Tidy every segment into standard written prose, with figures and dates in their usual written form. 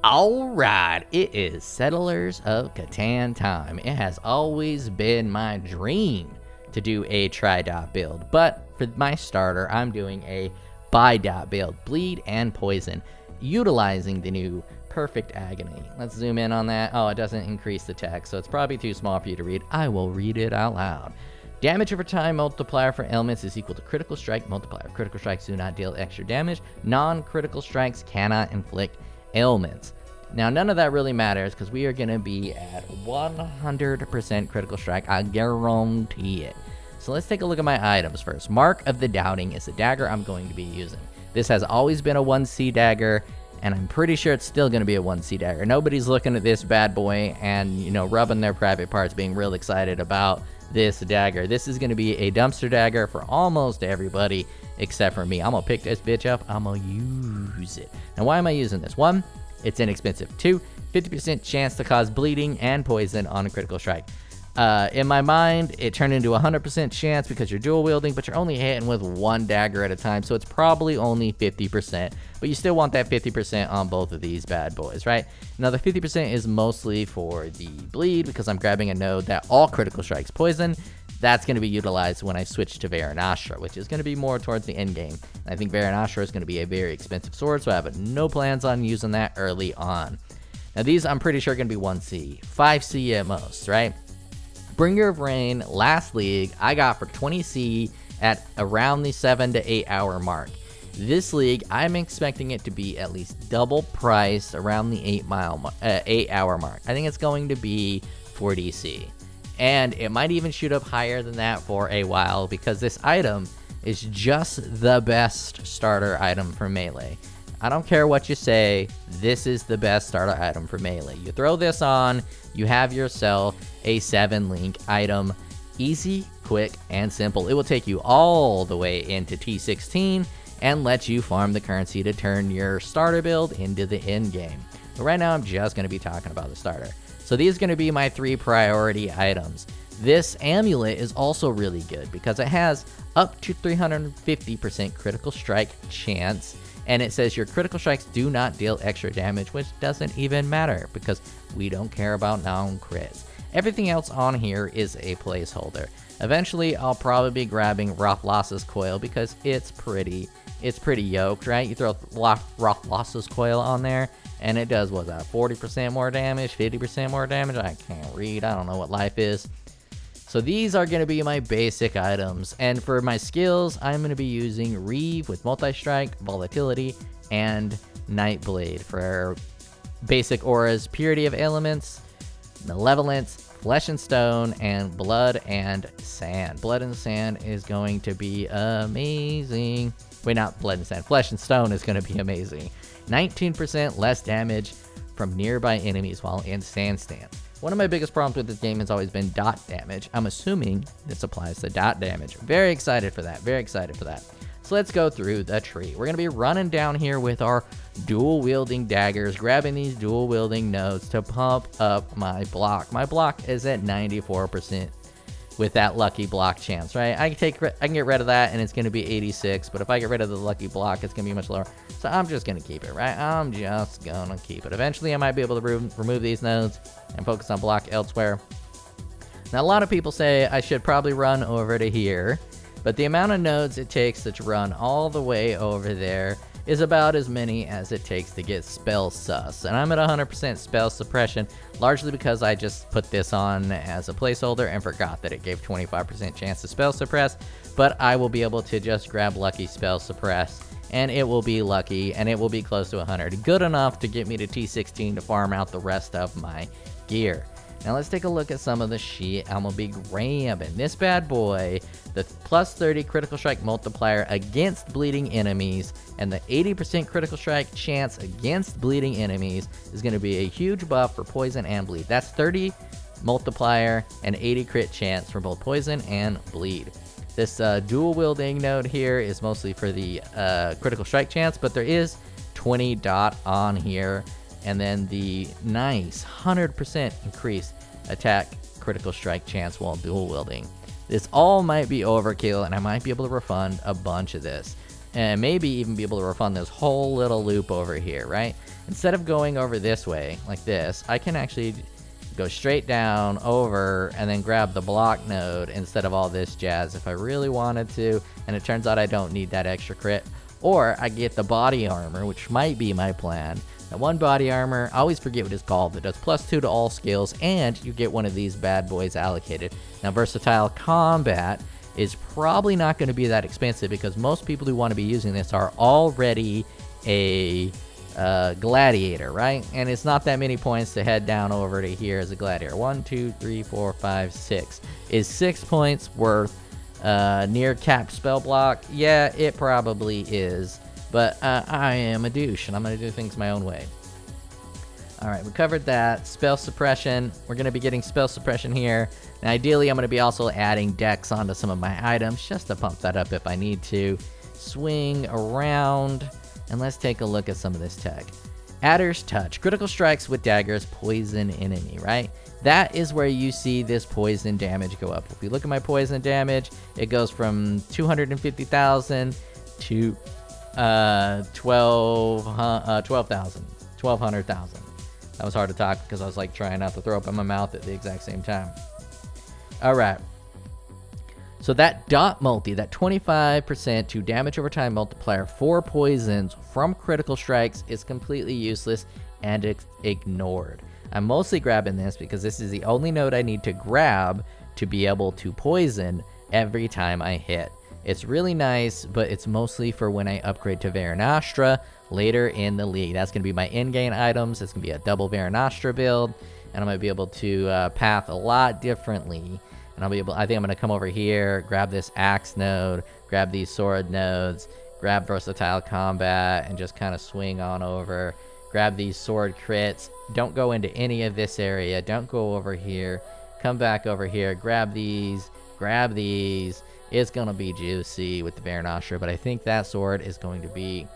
Alright, it is Settlers of Catan time. It has always been my dream to do a tri-dot build, but for my starter, I'm doing a bi-dot build, Bleed and Poison, utilizing the new Perfect Agony. Let's zoom in on that. Oh, it doesn't increase the text, so it's probably too small for you to read. I will read it out loud. Damage over time multiplier for elements is equal to critical strike multiplier. Critical strikes do not deal extra damage. Non-critical strikes cannot inflict ailments. Now, none of that really matters because we are going to be at 100% critical strike. I guarantee it. So let's take a look at my items first. Mark of the Doubting is the dagger I'm going to be using. This has always been a 1C dagger, and I'm pretty sure it's still going to be a 1C dagger. Nobody's looking at this bad boy and, you know, rubbing their private parts, being real excited about this dagger. This is going to be a dumpster dagger for almost everybody except for me. I'm going to pick this bitch up. I'm going to use it. Now, why am I using this? 1, it's inexpensive. 2, 50% chance to cause bleeding and poison on a critical strike. In my mind, it turned into a 100% chance because you're dual wielding, but you're only hitting with one dagger at a time, so it's probably only 50%, but you still want that 50% on both of these bad boys, right? Now, the 50% is mostly for the bleed because I'm grabbing a node that all critical strikes poison. That's going to be utilized when I switch to Varanastra, which is going to be more towards the end game. I think Varanastra is going to be a very expensive sword, so I have no plans on using that early on. Now, these I'm pretty sure are going to be 1C, 5C at most, right? Bringer of Rain, last league, I got for 20C at around the 7 to 8 hour mark. This league, I'm expecting it to be at least double price around the 8 hour mark. I think it's going to be 40C. And it might even shoot up higher than that for a while because this item is just the best starter item for melee. I don't care what you say, this is the best starter item for melee. You throw this on, you have yourself a 7-link item. Easy, quick, and simple. It will take you all the way into T16 and let you farm the currency to turn your starter build into the end game. But right now I'm just going to be talking about the starter. So these are going to be my 3 priority items. This amulet is also really good because it has up to 350% critical strike chance. And it says your critical strikes do not deal extra damage, which doesn't even matter because we don't care about non-crits. Everything else on here is a placeholder. Eventually, I'll probably be grabbing Rothlos's Coil because it's pretty yoked, right? You throw Rothlos's Coil on there, and it does, what's that, 40% more damage, 50% more damage? I can't read. I don't know what life is. So these are going to be my basic items, and for my skills, I'm going to be using Reeve with Multi-Strike, Volatility, and Nightblade. For basic auras, Purity of Elements, Malevolence, Flesh and Stone, and Blood and Sand. Blood and Sand is going to be amazing. Wait, not Blood and Sand. Flesh and Stone is going to be amazing. 19% less damage from nearby enemies while in Sand Stance. One of my biggest problems with this game has always been dot damage. I'm assuming this applies to dot damage. Very excited for that. Very excited for that. So let's go through the tree. We're going to be running down here with our dual wielding daggers, grabbing these dual wielding nodes to pump up my block. My block is at 94% with that lucky block chance, right? I can get rid of that and it's going to be 86, but if I get rid of the lucky block, it's going to be much lower. So I'm just going to keep it, right? I'm just going to keep it. Eventually, I might be able to remove these nodes and focus on block elsewhere. Now, a lot of people say I should probably run over to here, but the amount of nodes it takes to run all the way over there is about as many as it takes to get spell sus. And I'm at 100% spell suppression, largely because I just put this on as a placeholder and forgot that it gave 25% chance to spell suppress. But I will be able to just grab lucky spell suppress, and it will be lucky, and it will be close to 100. Good enough to get me to T16 to farm out the rest of my gear. Now let's take a look at some of the shit I'm gonna be grabbing. This bad boy, the plus 30 critical strike multiplier against bleeding enemies, and the 80% critical strike chance against bleeding enemies is gonna be a huge buff for poison and bleed. That's 30 multiplier and 80 crit chance for both poison and bleed. This dual wielding node here is mostly for the critical strike chance, but there is 20 dot on here. And then the nice 100% increased attack critical strike chance while dual wielding. This all might be overkill, and I might be able to refund a bunch of this. And maybe even be able to refund this whole little loop over here, right? instead of going over this way like this, I can actually go straight down over and then grab the block node instead of all this jazz if I really wanted to, and it turns out I don't need that extra crit. Or I get the body armor, which might be my plan. That one body armor, I always forget what it's called, that does +2 to all skills, and you get one of these bad boys allocated. Now, versatile combat is probably not going to be that expensive because most people who want to be using this are already a gladiator, right? And it's not that many points to head down over to here as a gladiator. 1, 2, 3, 4, 5, 6. Is 6 points worth near cap spell block? Yeah, it probably is. But I am a douche, and I'm going to do things my own way. Alright, we covered that. Spell suppression. We're going to be getting spell suppression here. Now, ideally, I'm going to be also adding dex onto some of my items, just to pump that up if I need to. Swing around, and let's take a look at some of this tech. Adder's Touch. Critical strikes with daggers poison enemy, right? That is where you see this poison damage go up. If we look at my poison damage, it goes from 250,000 to 1200,000. That was hard to talk because I was like trying not to throw up in my mouth at the exact same time. All right. So that dot multi, that 25% to damage over time multiplier for poisons from critical strikes is completely useless and ignored. I'm mostly grabbing this because this is the only node I need to grab to be able to poison every time I hit. It's really nice, but it's mostly for when I upgrade to Veranastra later in the league. That's going to be my in-game items. It's going to be a double Veranastra build, and I'm going to be able to path a lot differently. And I think I'm going to come over here, grab this axe node, grab these sword nodes, grab versatile combat, and just kind of swing on over. Grab these sword crits. Don't go into any of this area. Don't go over here. Come back over here. Grab these. Grab these. It's going to be juicy with the Veranastra, but I think that sword is going to be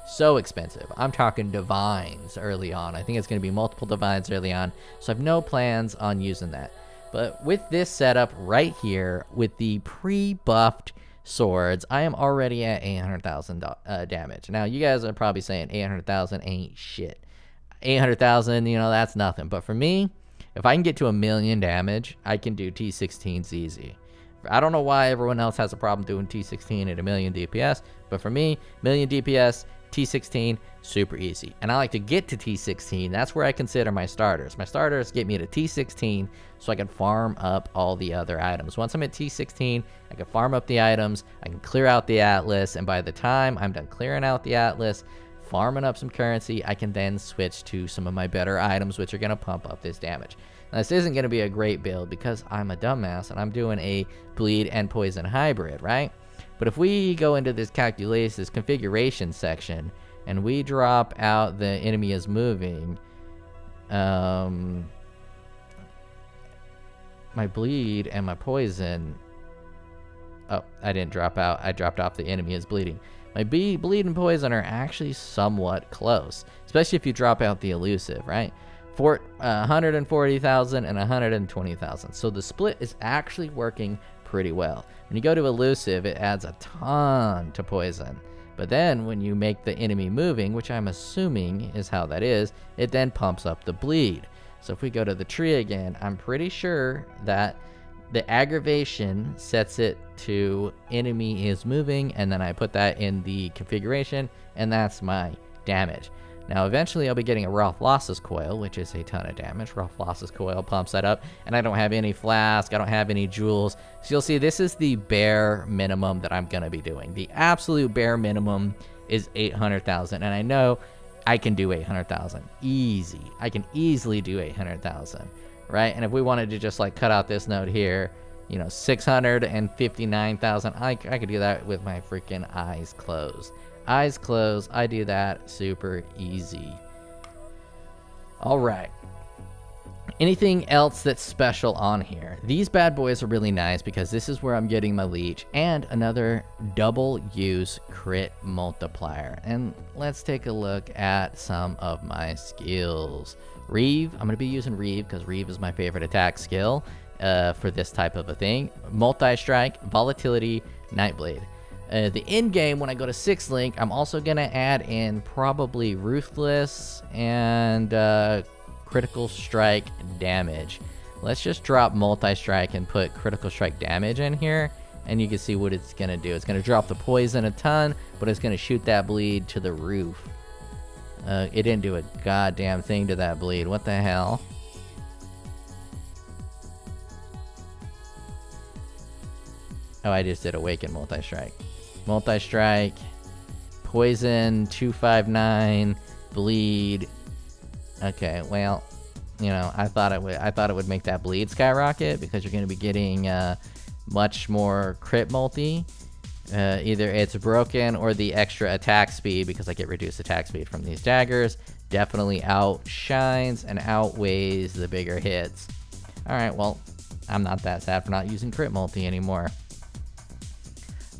so expensive. I'm talking divines early on. I think it's going to be multiple divines early on, so I have no plans on using that. But with this setup right here, with the pre-buffed swords, I am already at 800,000 damage. Now, you guys are probably saying 800,000 ain't shit. 800,000, you know, that's nothing. But for me, if I can get to 1,000,000 damage, I can do T16s easy. I don't know why everyone else has a problem doing T16 at 1,000,000 DPS, but for me, 1,000,000 DPS, T16, super easy. And I like to get to T16. That's where I consider my starters. My starters get me to T16 so I can farm up all the other items. Once I'm at T16, I can farm up the items, I can clear out the Atlas, and by the time I'm done clearing out the Atlas, farming up some currency, I can then switch to some of my better items, which are going to pump up this damage. Now, this isn't going to be a great build because I'm a dumbass and I'm doing a bleed and poison hybrid, right? But if we go into this configuration section, and we drop out the enemy is moving, my bleed and my poison, oh, I didn't drop out, I dropped off the enemy is bleeding. My bleed and poison are actually somewhat close, especially if you drop out the elusive, right? 140,000 and 120,000. So the split is actually working pretty well. When you go to elusive, it adds a ton to poison. But then when you make the enemy moving, which I'm assuming is how that is, it then pumps up the bleed. So if we go to the tree again, I'm pretty sure that the aggravation sets it to enemy is moving, and then I put that in the configuration, and that's my damage. Now, eventually, I'll be getting a Rothlossus Coil, which is a ton of damage. Rothlossus Coil pumps that up, and I don't have any flask, I don't have any jewels. So you'll see this is the bare minimum that I'm going to be doing. The absolute bare minimum is 800,000, and I know I can do 800,000. Easy. I can easily do 800,000, right? And if we wanted to just, like, cut out this node here, you know, 659,000, I could do that with my freaking eyes closed. Eyes closed, I do that super easy. All right. Anything else that's special on here? These bad boys are really nice because this is where I'm getting my leech and another double use crit multiplier. And let's take a look at some of my skills. Reeve, I'm going to be using Reeve because Reeve is my favorite attack skill for this type of a thing. Multi-strike, volatility, Nightblade. The end game, when I go to 6 link, I'm also going to add in probably Ruthless and Critical Strike damage. Let's just drop Multi-Strike and put Critical Strike damage in here, and you can see what it's going to do. It's going to drop the poison a ton, but it's going to shoot that bleed to the roof. It didn't do a goddamn thing to that bleed. What the hell? Oh, I just did Awaken Multi-Strike. Multi-Strike, Poison, 259, Bleed. Okay, well, you know, I thought it would make that bleed skyrocket because you're going to be getting much more crit multi. Either it's broken or the extra attack speed, because I get reduced attack speed from these daggers, definitely outshines and outweighs the bigger hits. Alright, well, I'm not that sad for not using crit multi anymore.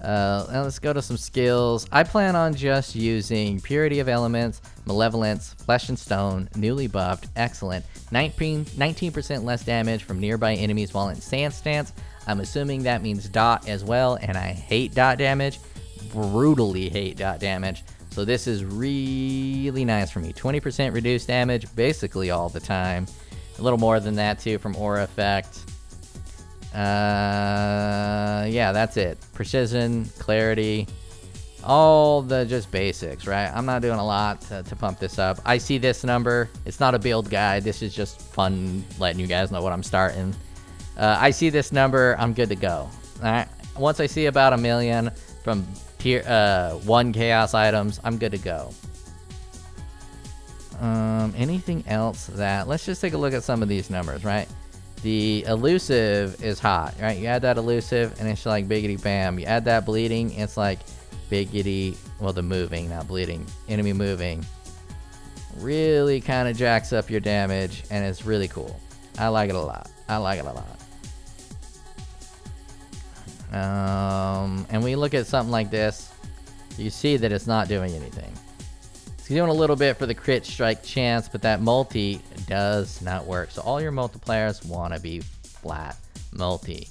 Now let's go to some skills. I plan on just using Purity of Elements, Malevolence, Flesh and Stone, Newly Buffed, Excellent, 19% less damage from nearby enemies while in Sand Stance. I'm assuming that means dot as well, and I hate dot damage. Brutally hate dot damage. So this is really nice for me. 20% reduced damage basically all the time. A little more than that too from Aura Effect. Yeah, that's it. Precision, clarity, all the just basics, right? I'm not doing a lot to pump this up. I see this number. It's not a build guide. This is just fun letting you guys know what I'm starting. I see this number. I'm good to go. All right. Once I see about 1 million from tier 1 chaos items, I'm good to go. Anything else that... Let's just take a look at some of these numbers, right? The elusive is hot, right? You add that elusive and it's like biggity bam. You add that bleeding, it's like biggity, well, the moving, not bleeding, enemy moving. Really kind of jacks up your damage, and it's really cool. I like it a lot. I like it a lot. And we look at something like this, you see that it's not doing anything. It's doing a little bit for the crit strike chance, but that multi does not work. So all your multipliers want to be flat multi.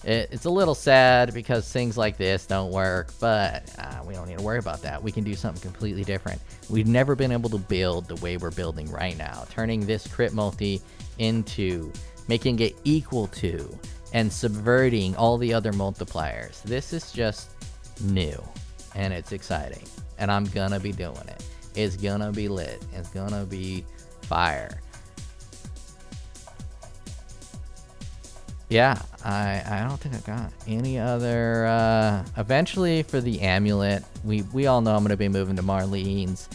It's a little sad because things like this don't work, but we don't need to worry about that. We can do something completely different. We've never been able to build the way we're building right now, turning this crit multi into making it equal to and subverting all the other multipliers. This is just new, and it's exciting, and I'm gonna be doing it. It's gonna be lit. It's gonna be fire. Yeah, I don't think I got any other... eventually for the amulet, we all know I'm gonna be moving to Marlene's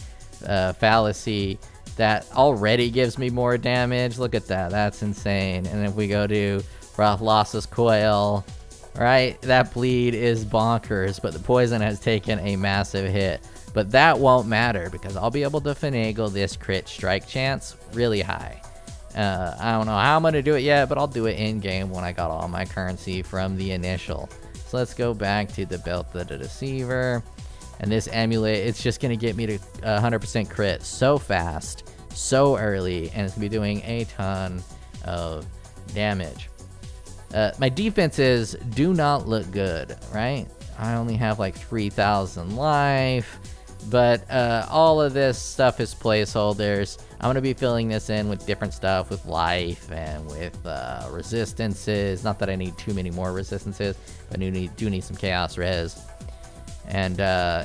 Fallacy. That already gives me more damage. Look at that. That's insane. And if we go to Rothlos's Coil, right? That bleed is bonkers, but the poison has taken a massive hit. But that won't matter because I'll be able to finagle this crit strike chance really high. I don't know how I'm going to do it yet, but I'll do it in-game when I got all my currency from the initial. So let's go back to the Belt of the Deceiver. And this amulet, it's just going to get me to 100% crit so fast, so early, and it's going to be doing a ton of damage. My defenses do not look good, right? I only have like 3,000 life. But all of this stuff is placeholders. I'm going to be filling this in with different stuff, with life and with resistances. Not that I need too many more resistances, but I do need some chaos res. And,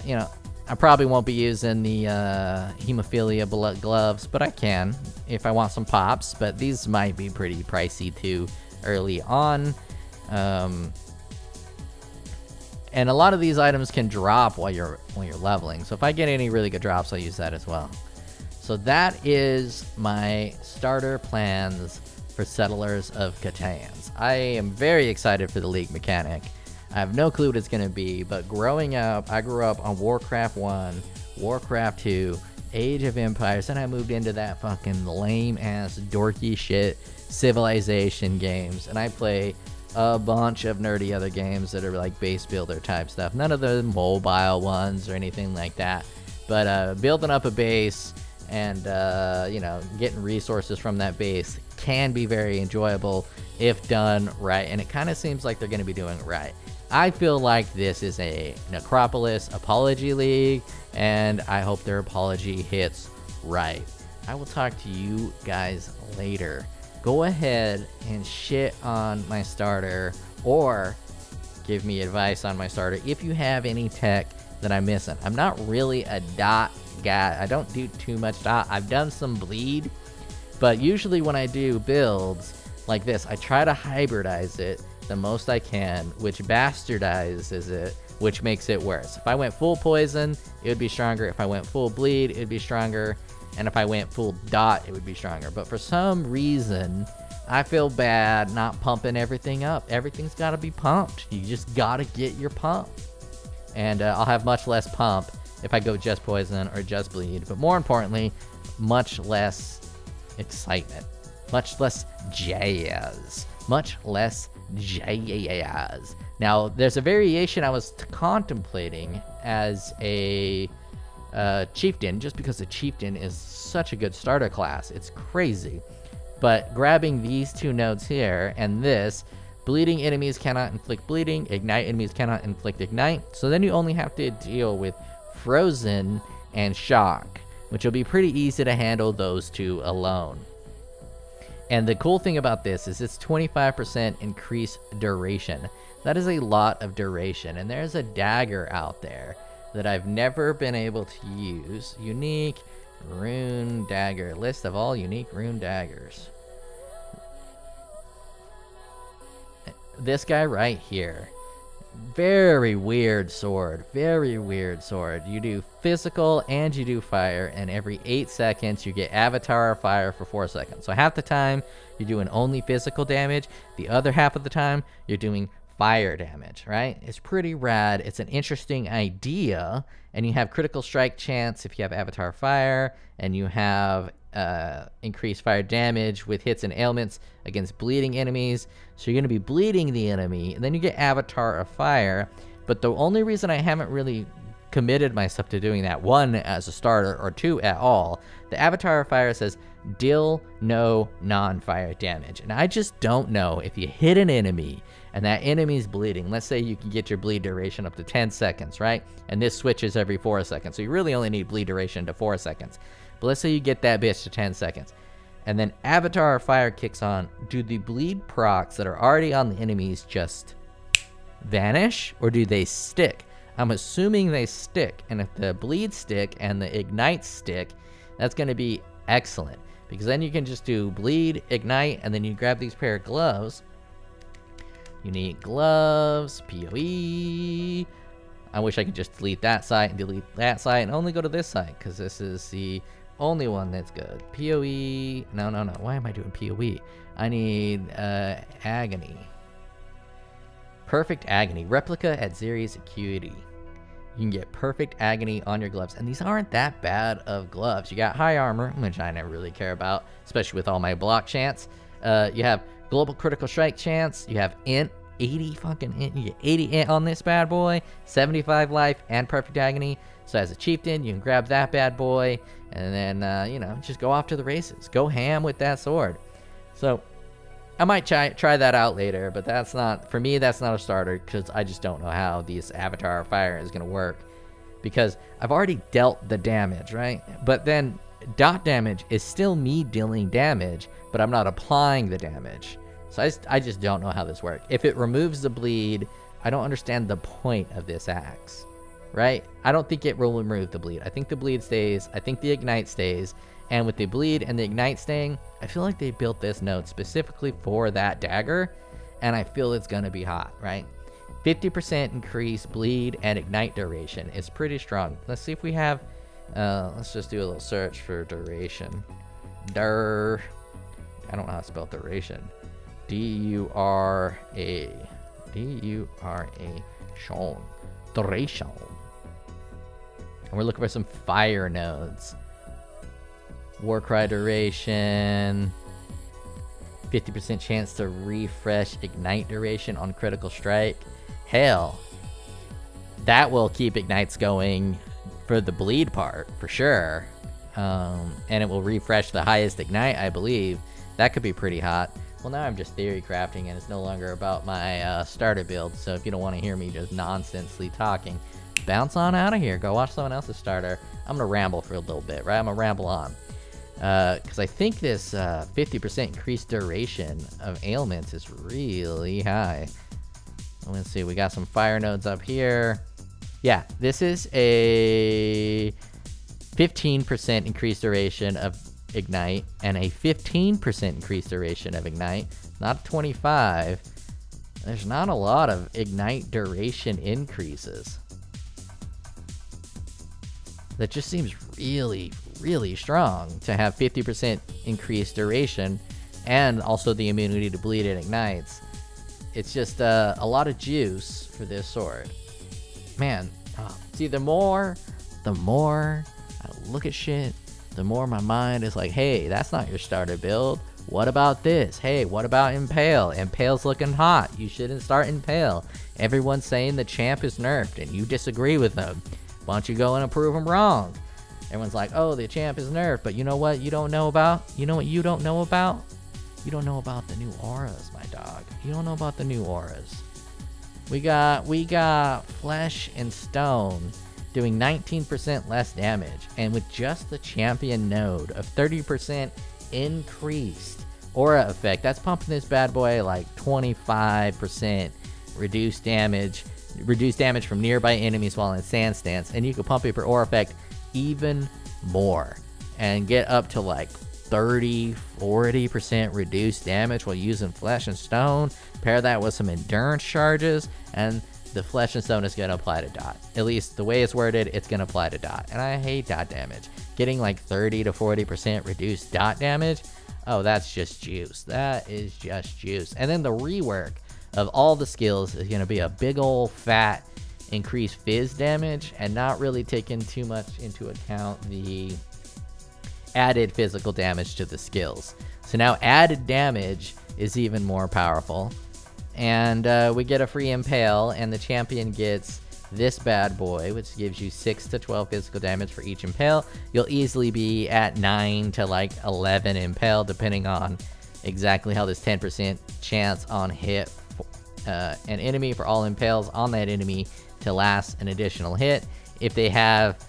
you know, I probably won't be using the hemophilia blood gloves, but I can if I want some pops. But these might be pretty pricey too early on. And a lot of these items can drop while you're leveling. So if I get any really good drops, I'll use that as well. So that is my starter plans for Settlers of Catan. I am very excited for the League mechanic. I have no clue what it's going to be, but growing up, I grew up on Warcraft 1, Warcraft 2, Age of Empires, and I moved into that fucking lame-ass, dorky shit Civilization games. And I play a bunch of nerdy other games that are like base builder type stuff. None of the mobile ones or anything like that. But building up a base and, you know, getting resources from that base can be very enjoyable if done right. And it kind of seems like they're going to be doing it right. I feel like this is a Necropolis Apology League, and I hope their apology hits right. I will talk to you guys later. Go ahead and shit on my starter, or give me advice on my starter if you have any tech that I'm missing. I'm not really a dot guy. I don't do too much dot. I've done some bleed, but usually when I do builds like this, I try to hybridize it the most I can, which bastardizes it, which makes it worse. If I went full poison, it would be stronger. If I went full bleed, it would be stronger. And if I went full dot, it would be stronger. But for some reason, I feel bad not pumping everything up. Everything's got to be pumped. You just got to get your pump. And I'll have much less pump if I go just poison or just bleed. But more importantly, much less excitement. Much less jazz. Much less jazz. Now, there's a variation I was contemplating as a chieftain, just because the chieftain is such a good starter class. It's crazy. But grabbing these two nodes here and this, bleeding enemies cannot inflict bleeding, ignite enemies cannot inflict ignite. So then you only have to deal with frozen and shock, which will be pretty easy to handle those two alone. And the cool thing about this is it's 25% increased duration. That is a lot of duration. And there's a dagger out there that I've never been able to use. Unique rune dagger. List of all unique rune daggers. This guy right here. Very weird sword. Very weird sword. You do physical and you do fire, and every 8 seconds you get avatar fire for 4 seconds. So half the time you're doing only physical damage. The other half of the time you're doing fire damage, right? It's pretty rad. It's an interesting idea, and you have critical strike chance if you have avatar fire, and you have increased fire damage with hits and ailments against bleeding enemies. So you're going to be bleeding the enemy, and then you get avatar of fire. But the only reason I haven't really committed myself to doing that, one, as a starter, or two, at all, the avatar of fire says deal no non-fire damage, and I just don't know if you hit an enemy and that enemy's bleeding. Let's say you can get your bleed duration up to 10 seconds, right? And this switches every 4 seconds, so you really only need bleed duration to 4 seconds. But let's say you get that bitch to 10 seconds, and then avatar of fire kicks on. Do the bleed procs that are already on the enemies just vanish, or do they stick? I'm assuming they stick, and if the bleed stick and the ignite stick, that's going to be excellent, because then you can just do bleed, ignite, and then you grab these pair of gloves. Unique gloves, POE. I wish I could just delete that site and delete that site and only go to this site, because this is the only one that's good. POE. No. Why am I doing POE? I need Agony. Perfect Agony. Replica at Xeri's Acuity. You can get Perfect Agony on your gloves. And these aren't that bad of gloves. You got high armor, which I never really care about, especially with all my block chance. You have global critical strike chance. You have int. 80 fucking int. You get 80 int on this bad boy. 75 life and Perfect Agony. So as a chieftain, you can grab that bad boy. And then, just go off to the races. Go ham with that sword. So I might try that out later, but that's not, for me, that's not a starter, because I just don't know how this avatar fire is going to work, because I've already dealt the damage, right? But then dot damage is still me dealing damage, but I'm not applying the damage. So I just don't know how this works. If it removes the bleed, I don't understand the point of this axe, right? I don't think it will remove the bleed. I think the bleed stays. I think the ignite stays. And with the bleed and the ignite staying, I feel like they built this node specifically for that dagger, and I feel it's gonna be hot, right? 50% increase bleed and ignite duration is pretty strong. Let's see if we have, let's just do a little search for duration. I don't know how to spell duration. D-U-R-A. Sean. Duration. And we're looking for some fire nodes. Warcry duration, 50% chance to refresh ignite duration on critical strike. Hell, that will keep ignites going for the bleed part for sure. And it will refresh the highest ignite, I believe. That could be pretty hot. Well, now I'm just theory crafting, and it's no longer about my starter build. So if you don't want to hear me just nonsensely talking, bounce on out of here. Go watch someone else's starter. I'm gonna ramble for a little bit, right? I'm gonna ramble on. Because I think this 50% increased duration of ailments is really high. Let's see, we got some fire nodes up here. Yeah, this is a 15% increased duration of Ignite and a 15% increased duration of Ignite, not 25. There's not a lot of Ignite duration increases. That just seems really, really strong to have 50% increased duration and also the immunity to bleed and ignites. It's just a lot of juice for this sword. Man, see, the more I look at shit, the more my mind is like, hey, that's not your starter build. What about this? Hey, what about Impale? Impale's looking hot. You shouldn't start Impale. Everyone's saying the champ is nerfed and you disagree with them. Why don't you go and prove them wrong? Everyone's like, oh, the champ is nerfed, but you know what you don't know about? You know what you don't know about? You don't know about the new auras, my dog. You don't know about the new auras. We got Flesh and Stone doing 19% less damage, and with just the champion node of 30% increased aura effect, that's pumping this bad boy like 25% reduced damage from nearby enemies while in sand stance, and you can pump it for aura effect even more and get up to like 30-40% reduced damage while using Flesh and Stone. Pair that with some endurance charges, and the Flesh and Stone is going to apply to dot. At least the way it's worded, it's going to apply to dot. And I hate dot damage. Getting like 30-40% reduced dot damage, oh, that's just juice. That is just juice. And then the rework of all the skills is going to be a big old fat increased fizz damage, and not really taking too much into account the added physical damage to the skills. So now added damage is even more powerful. And we get a free Impale, and the champion gets this bad boy, which gives you 6 to 12 physical damage for each Impale. You'll easily be at 9 to like 11 Impale, depending on exactly how this 10% chance on hit an enemy for all Impales on that enemy to last an additional hit. If they have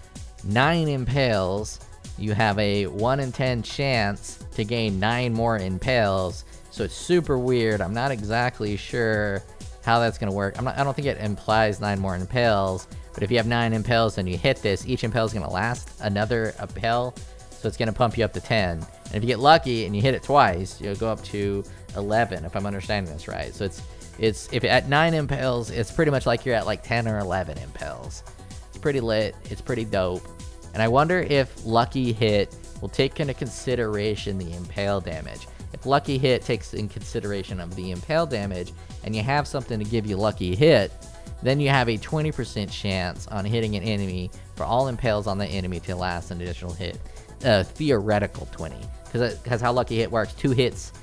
9 Impales, you have a 1 in 10 chance to gain 9 more Impales. So it's super weird. I'm not exactly sure how that's going to work. I don't think it implies 9 more Impales, but if you have 9 Impales and you hit this, each Impale is going to last another Impale, so it's going to pump you up to 10. And if you get lucky and you hit it twice, you'll go up to 11, if I'm understanding this right. So it's if at 9 Impales, it's pretty much like you're at like 10 or 11 Impales. It's pretty lit. It's pretty dope. And I wonder if Lucky Hit will take into consideration the Impale damage. If Lucky Hit takes in consideration of the Impale damage, and you have something to give you Lucky Hit, then you have a 20% chance on hitting an enemy for all Impales on the enemy to last an additional hit. Theoretical 20. Because that's how Lucky Hit works. Two hits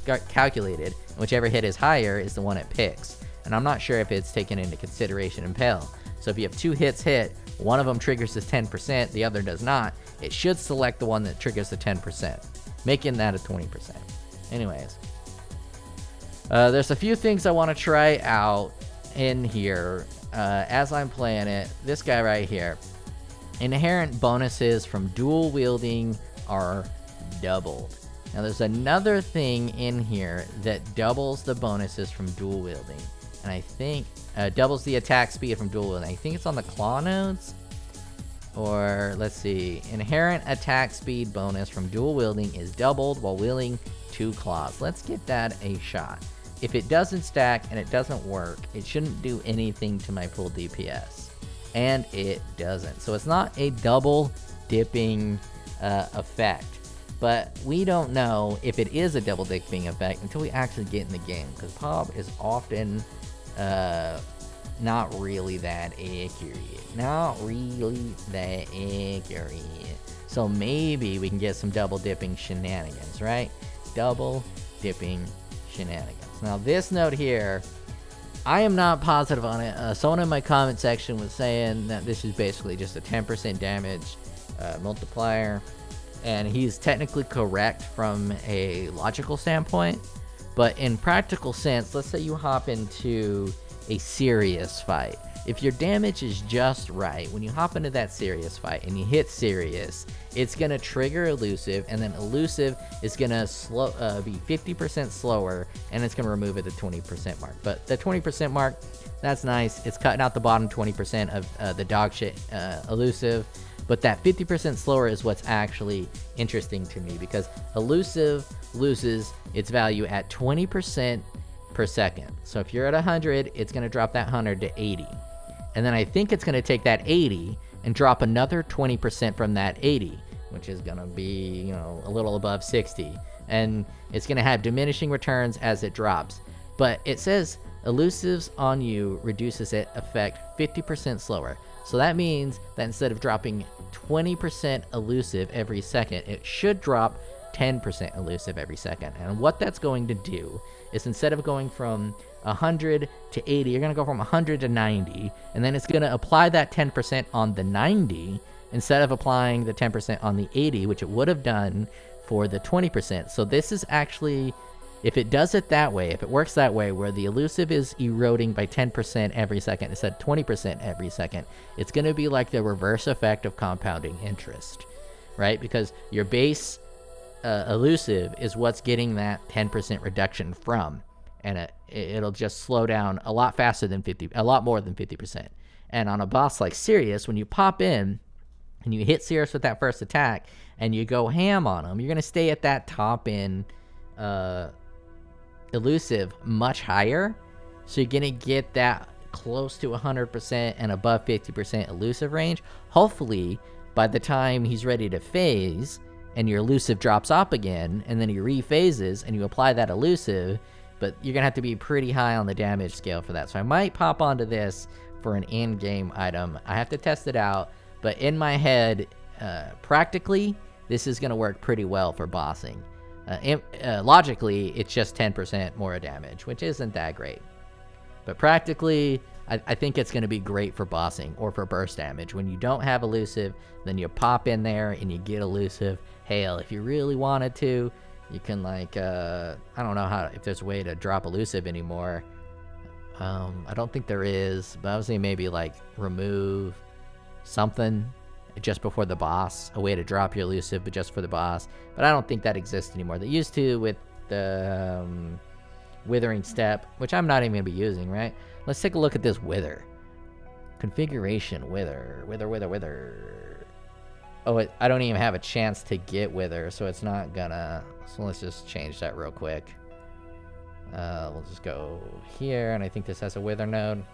got calculated, and whichever hit is higher is the one it picks. And I'm not sure if it's taken into consideration Impale. So if you have 2 hits hit, one of them triggers this 10%, the other does not, it should select the one that triggers the 10%, making that a 20%. Anyways, there's a few things I want to try out in here as I'm playing it. This guy right here. Inherent bonuses from dual wielding are doubled. Now there's another thing in here that doubles the bonuses from dual wielding, and I think doubles the attack speed from dual wielding. I think it's on the claw nodes, or let's see, inherent attack speed bonus from dual wielding is doubled while wielding 2 claws. Let's get that a shot. If it doesn't stack and it doesn't work, it shouldn't do anything to my full DPS, and it doesn't. So it's not a double dipping effect. But we don't know if it is a double dipping effect until we actually get in the game, because POB is often not really that accurate. Not really that accurate. So maybe we can get some double dipping shenanigans, right? Double dipping shenanigans. Now this note here, I am not positive on it. Someone in my comment section was saying that this is basically just a 10% damage multiplier. And he's technically correct from a logical standpoint, but in practical sense, let's say you hop into a serious fight. If your damage is just right, when you hop into that serious fight and you hit serious, it's gonna trigger elusive, and then elusive is gonna be 50% slower, and it's gonna remove at the 20% mark. But the 20% mark, that's nice. It's cutting out the bottom 20% of the dog shit elusive. But that 50% slower is what's actually interesting to me, because elusive loses its value at 20% per second. So if you're at 100, it's going to drop that 100 to 80. And then I think it's going to take that 80 and drop another 20% from that 80, which is going to be, a little above 60. And it's going to have diminishing returns as it drops. But it says elusives on you reduces its effect 50% slower. So that means that instead of dropping 20% elusive every second, it should drop 10% elusive every second. And what that's going to do is, instead of going from 100 to 80, you're going to go from 100 to 90, and then it's going to apply that 10% on the 90 instead of applying the 10% on the 80, which it would have done for the 20%. So this is actually, if it does it that way, if it works that way, where the elusive is eroding by 10% every second instead of 20% every second, it's going to be like the reverse effect of compounding interest, right? Because your base elusive is what's getting that 10% reduction from, and it'll just slow down a lot faster than a lot more than 50%. And on a boss like Sirius, when you pop in and you hit Sirius with that first attack and you go ham on him, you're going to stay at that top in elusive much higher, so you're gonna get that close to 100% and above 50% elusive range. Hopefully by the time he's ready to phase and your elusive drops up again, and then he rephases and you apply that elusive, but you're gonna have to be pretty high on the damage scale for that. So I might pop onto this for an in-game item. I have to test it out, but in my head, practically this is gonna work pretty well for bossing. Logically, it's just 10% more damage, which isn't that great. But practically, I think it's going to be great for bossing or for burst damage. When you don't have elusive, then you pop in there and you get elusive. Hell, if you really wanted to, you can I don't know if there's a way to drop elusive anymore. I don't think there is, but I was saying maybe remove something just before the boss, a way to drop your elusive, but just for the boss. But I don't think that exists anymore. They used to with the Withering Step, which I'm not even going to be using, right? Let's take a look at this Wither. Configuration, Wither. Oh, I don't even have a chance to get Wither, so it's not gonna... So let's just change that real quick. We'll just go here, and I think this has a Wither node.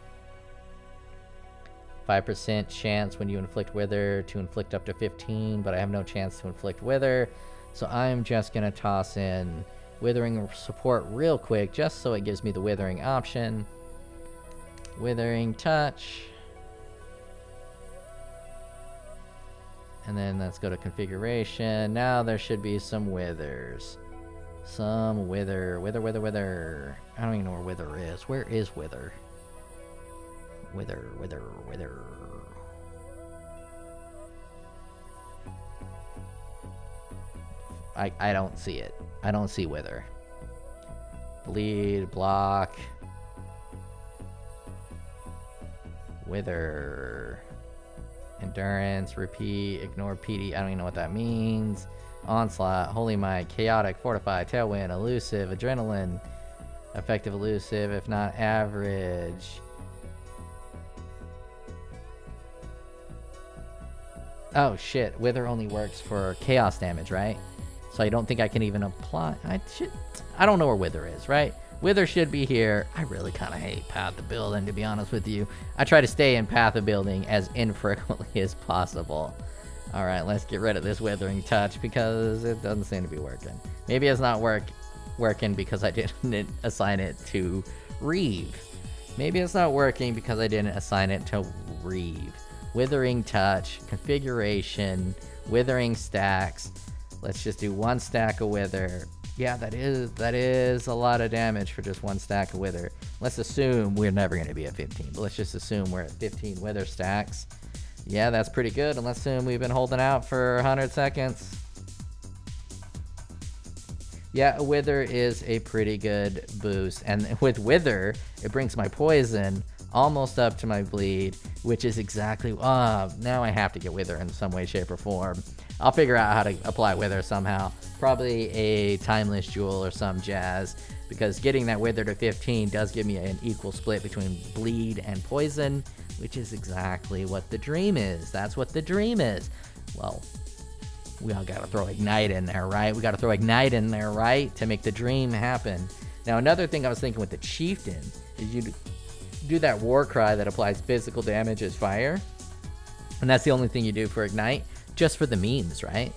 5% chance when you inflict Wither to inflict up to 15, but I have no chance to inflict Wither. So I'm just going to toss in Withering support real quick, just so it gives me the Withering option. Withering Touch. And then let's go to configuration. Now there should be some Withers. Some Wither. Wither. I don't even know where Wither is. Where is Wither? Wither. I don't see it. I don't see Wither. Bleed, block. Wither. Endurance, repeat, ignore PD. I don't even know what that means. Onslaught, Holy Might, Chaotic, Fortify, Tailwind, Elusive, Adrenaline. Effective elusive, if not average. Oh shit, Wither only works for chaos damage, right? So I don't think I can even apply. I don't know where Wither is, right? Wither should be here. I really kind of hate Path of Building, to be honest with you. I try to stay in Path of Building as infrequently as possible. Alright, let's get rid of this Withering Touch because it doesn't seem to be working. Maybe it's not working because I didn't assign it to Reeve. Maybe it's not working because I didn't assign it to Reeve. Withering Touch, configuration, Withering stacks. Let's just do one stack of Wither. Yeah, that is a lot of damage for just one stack of Wither. Let's assume we're never going to be at 15, but let's just assume we're at 15 Wither stacks. Yeah, that's pretty good, and let's assume we've been holding out for 100 seconds. Yeah, Wither is a pretty good boost. And with Wither, it brings my poison almost up to my bleed, which is exactly... now I have to get Wither in some way, shape, or form. I'll figure out how to apply Wither somehow. Probably a Timeless Jewel or some jazz, because getting that Wither to 15 does give me an equal split between bleed and poison, which is exactly what the dream is. That's what the dream is. Well, we all gotta throw Ignite in there, right? We gotta throw Ignite in there, right? To make the dream happen. Now, another thing I was thinking with the Chieftain is you do that War Cry that applies physical damage as fire. And that's the only thing you do for Ignite, just for the memes, right?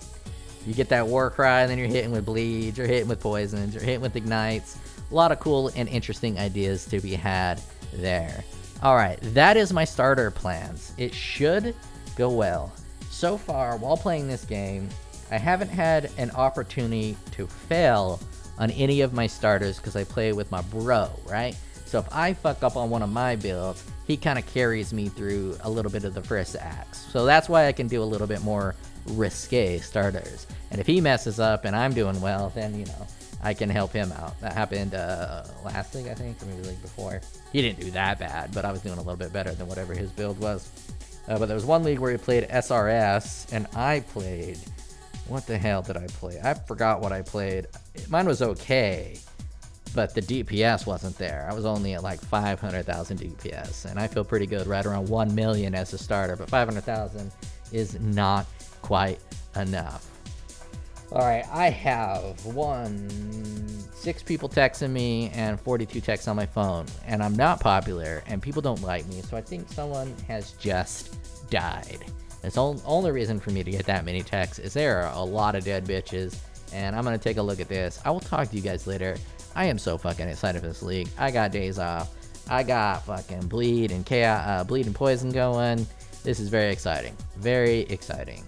You get that War Cry, and then you're hitting with bleeds, you're hitting with poisons, you're hitting with ignites. A lot of cool and interesting ideas to be had there. Alright, that is my starter plans. It should go well. So far, while playing this game, I haven't had an opportunity to fail on any of my starters because I play with my bro, right? So if I fuck up on one of my builds, he kind of carries me through a little bit of the first acts. So that's why I can do a little bit more risque starters. And if he messes up and I'm doing well, then, you know, I can help him out. That happened last league, I think, or maybe the league before. He didn't do that bad, but I was doing a little bit better than whatever his build was. But there was one league where he played SRS, and I played... What the hell did I play? I forgot what I played. Mine was okay, but the DPS wasn't there. I was only at like 500,000 DPS, and I feel pretty good, right around 1 million as a starter, but 500,000 is not quite enough. Alright, I have 6 people texting me and 42 texts on my phone, and I'm not popular, and people don't like me, so I think someone has just died. That's the only reason for me to get that many texts is there are a lot of dead bitches, and I'm going to take a look at this. I will talk to you guys later. I am so fucking excited for this league. I got days off. I got fucking bleed and chaos, bleed and poison going. This is very exciting. Very exciting.